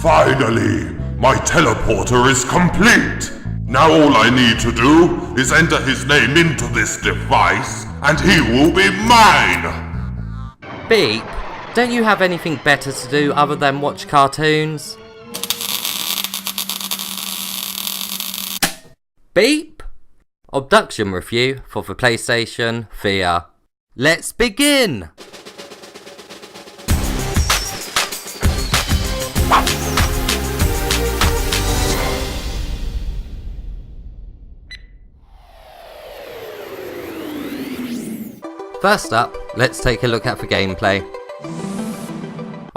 Finally, my teleporter is complete! Now all I need to do is enter his name into this device, and he will be mine! Beep, don't you have anything better to do other than watch cartoons? Beep! Obduction review for the PlayStation VR. Let's begin! First up, let's take a look at the gameplay.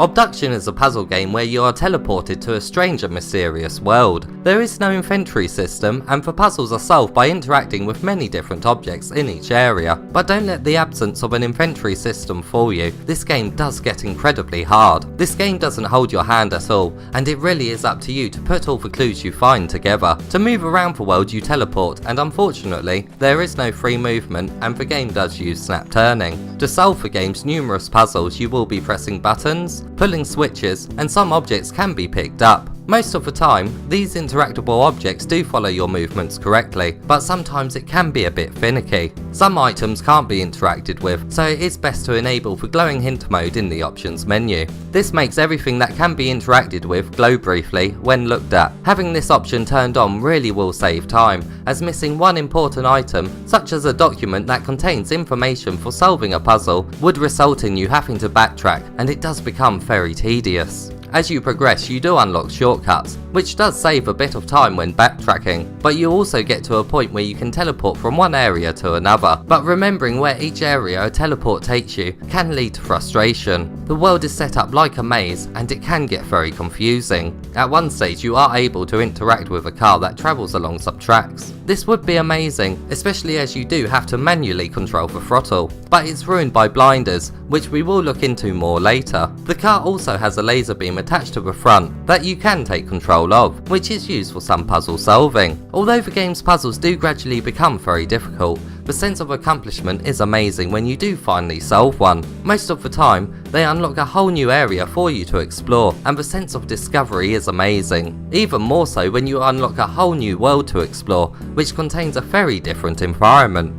Obduction is a puzzle game where you are teleported to a strange and mysterious world. There is no inventory system, and the puzzles are solved by interacting with many different objects in each area. But don't let the absence of an inventory system fool you, this game does get incredibly hard. This game doesn't hold your hand at all, and it really is up to you to put all the clues you find together. To move around the world you teleport, and unfortunately, there is no free movement, and the game does use snap turning. To solve the game's numerous puzzles you will be pressing buttons, pulling switches, and some objects can be picked up. Most of the time, these interactable objects do follow your movements correctly, but sometimes it can be a bit finicky. Some items can't be interacted with, so it is best to enable the glowing hint mode in the options menu. This makes everything that can be interacted with glow briefly when looked at. Having this option turned on really will save time, as missing one important item, such as a document that contains information for solving a puzzle, would result in you having to backtrack, and it does become very tedious. As you progress, you do unlock shortcuts, which does save a bit of time when backtracking, but you also get to a point where you can teleport from one area to another. But remembering where each area a teleport takes you can lead to frustration. The world is set up like a maze, and it can get very confusing. At one stage you are able to interact with a car that travels along some tracks. This would be amazing, especially as you do have to manually control the throttle, but it's ruined by blinders, which we will look into more later. The car also has a laser beam attached to the front that you can take control of, which is used for some puzzle solving. Although the game's puzzles do gradually become very difficult, the sense of accomplishment is amazing when you do finally solve one. Most of the time, they unlock a whole new area for you to explore, and the sense of discovery is amazing. Even more so when you unlock a whole new world to explore, which contains a very different environment.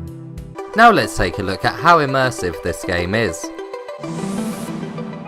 Now let's take a look at how immersive this game is.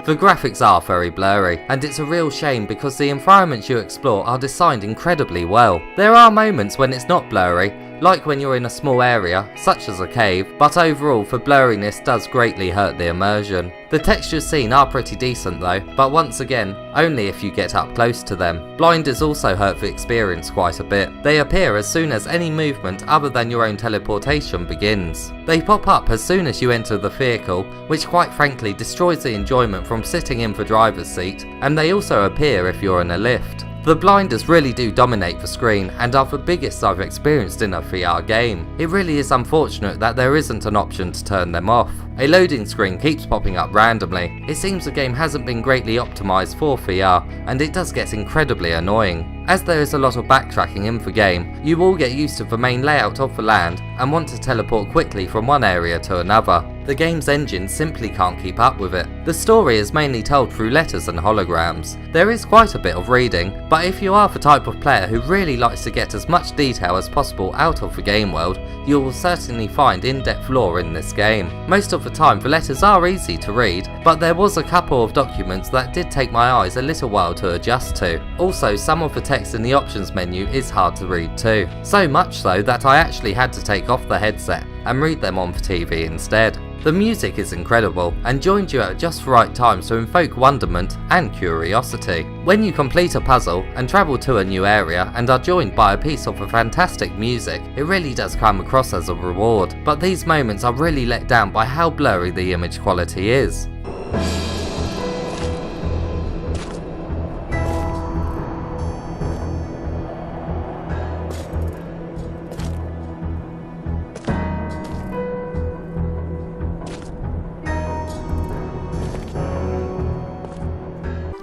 The graphics are very blurry, and it's a real shame because the environments you explore are designed incredibly well. There are moments when it's not blurry, like when you're in a small area, such as a cave, but overall the blurriness does greatly hurt the immersion. The textures seen are pretty decent though, but once again, only if you get up close to them. Blinders also hurt the experience quite a bit. They appear as soon as any movement other than your own teleportation begins. They pop up as soon as you enter the vehicle, which quite frankly destroys the enjoyment from sitting in the driver's seat, and they also appear if you're in a lift. The blinders really do dominate the screen and are the biggest I've experienced in a VR game. It really is unfortunate that there isn't an option to turn them off. A loading screen keeps popping up randomly. It seems the game hasn't been greatly optimised for VR, and it does get incredibly annoying. As there is a lot of backtracking in the game, you will get used to the main layout of the land and want to teleport quickly from one area to another. The game's engine simply can't keep up with it. The story is mainly told through letters and holograms. There is quite a bit of reading, but if you are the type of player who really likes to get as much detail as possible out of the game world, you will certainly find in-depth lore in this game. Most of the time the letters are easy to read, but there was a couple of documents that did take my eyes a little while to adjust to. Also, some of the text in the options menu is hard to read too. So much so that I actually had to take off the headset and read them on the TV instead. The music is incredible and joins you at just the right times to invoke wonderment and curiosity. When you complete a puzzle and travel to a new area and are joined by a piece of the fantastic music, it really does come across as a reward, but these moments are really let down by how blurry the image quality is.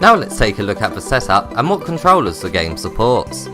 Now let's take a look at the setup and what controllers the game supports.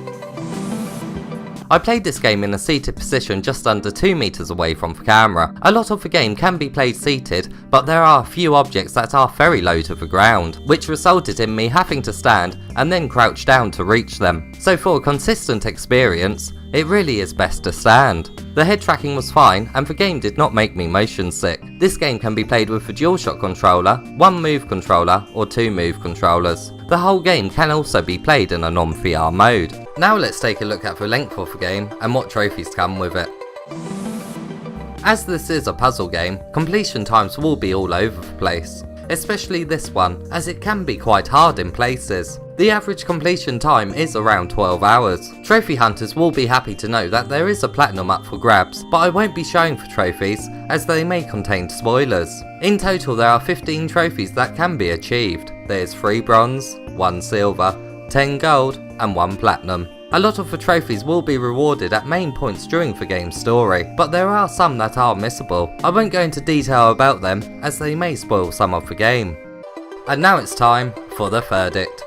I played this game in a seated position just under 2 meters away from the camera. A lot of the game can be played seated, but there are a few objects that are very low to the ground, which resulted in me having to stand and then crouch down to reach them. So for a consistent experience, it really is best to stand. The head tracking was fine and the game did not make me motion sick. This game can be played with a DualShock controller, 1 Move controller or 2 Move controllers. The whole game can also be played in a non-VR mode. Now let's take a look at the length of the game and what trophies come with it. As this is a puzzle game, completion times will be all over the place. Especially this one, as it can be quite hard in places. The average completion time is around 12 hours. Trophy hunters will be happy to know that there is a platinum up for grabs, but I won't be showing the trophies as they may contain spoilers. In total there are 15 trophies that can be achieved. There's 3 bronze, 1 silver, 10 gold and 1 platinum. A lot of the trophies will be rewarded at main points during the game's story, but there are some that are missable. I won't go into detail about them as they may spoil some of the game. And now it's time for the verdict.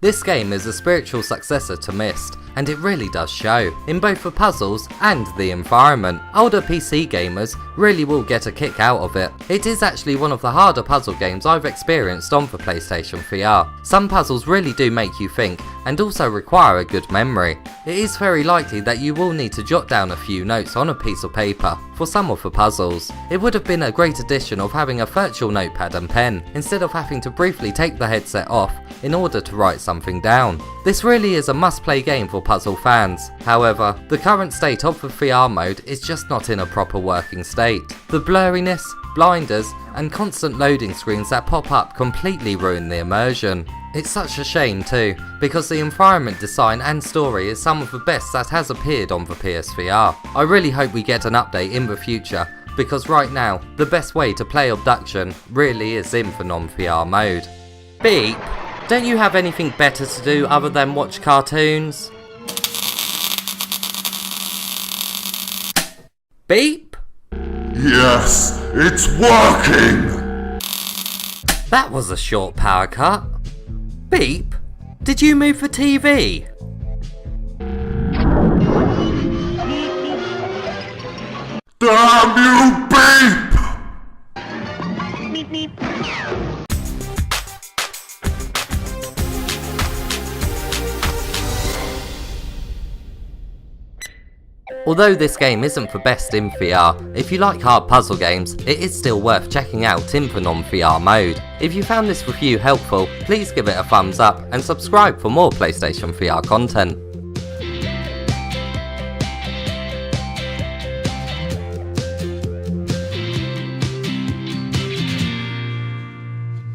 This game is a spiritual successor to Myst, and it really does show, in both the puzzles and the environment. Older PC gamers really will get a kick out of it. It is actually one of the harder puzzle games I've experienced on the PlayStation VR. Some puzzles really do make you think, and also require a good memory. It is very likely that you will need to jot down a few notes on a piece of paper for some of the puzzles. It would have been a great addition of having a virtual notepad and pen, instead of having to briefly take the headset off in order to write something down. This really is a must-play game for puzzle fans. However, the current state of the VR mode is just not in a proper working state. The blurriness, blinders, and constant loading screens that pop up completely ruin the immersion. It's such a shame too, because the environment design and story is some of the best that has appeared on the PSVR. I really hope we get an update in the future, because right now, the best way to play Obduction really is in the non-VR mode. Beep! Don't you have anything better to do other than watch cartoons? Beep? Yes, it's working! That was a short power cut. Beep? Did you move the TV? Damn you, Beep! Although this game isn't the best in VR, if you like hard puzzle games, it is still worth checking out in the non-VR mode. If you found this review helpful, please give it a thumbs up and subscribe for more PlayStation VR content.